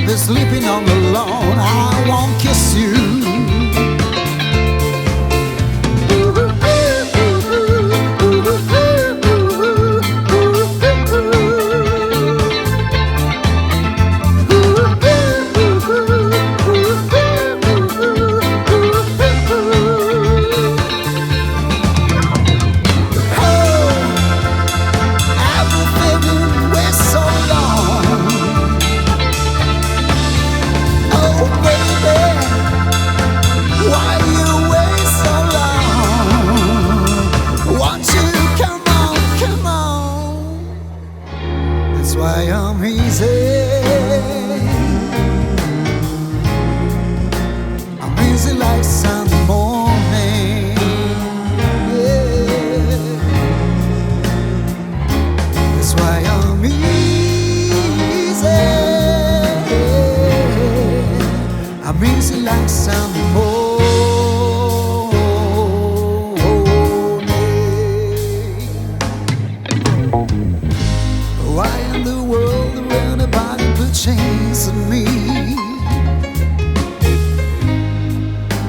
be sleeping on the lawn. I won't kiss you. Why I'm easy. I'm easy like Sunday morning. Yeah. That's why I'm easy. I'm easy like Sunday morning. Why in the world would anybody put chains on me?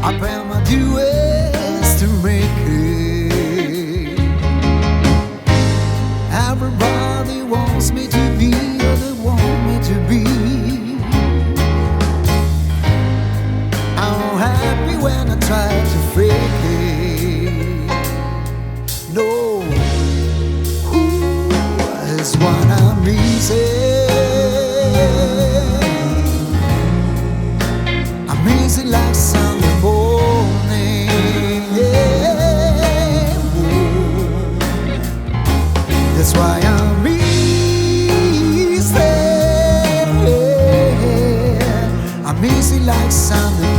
I pay my dues to make it. Everybody wants me to be or they want me to be. I'm happy when I try to fake it. No, is what I'm easy. I'm easy like Sunday morning. Yeah. That's why I'm easy. I'm easy like Sunday morning.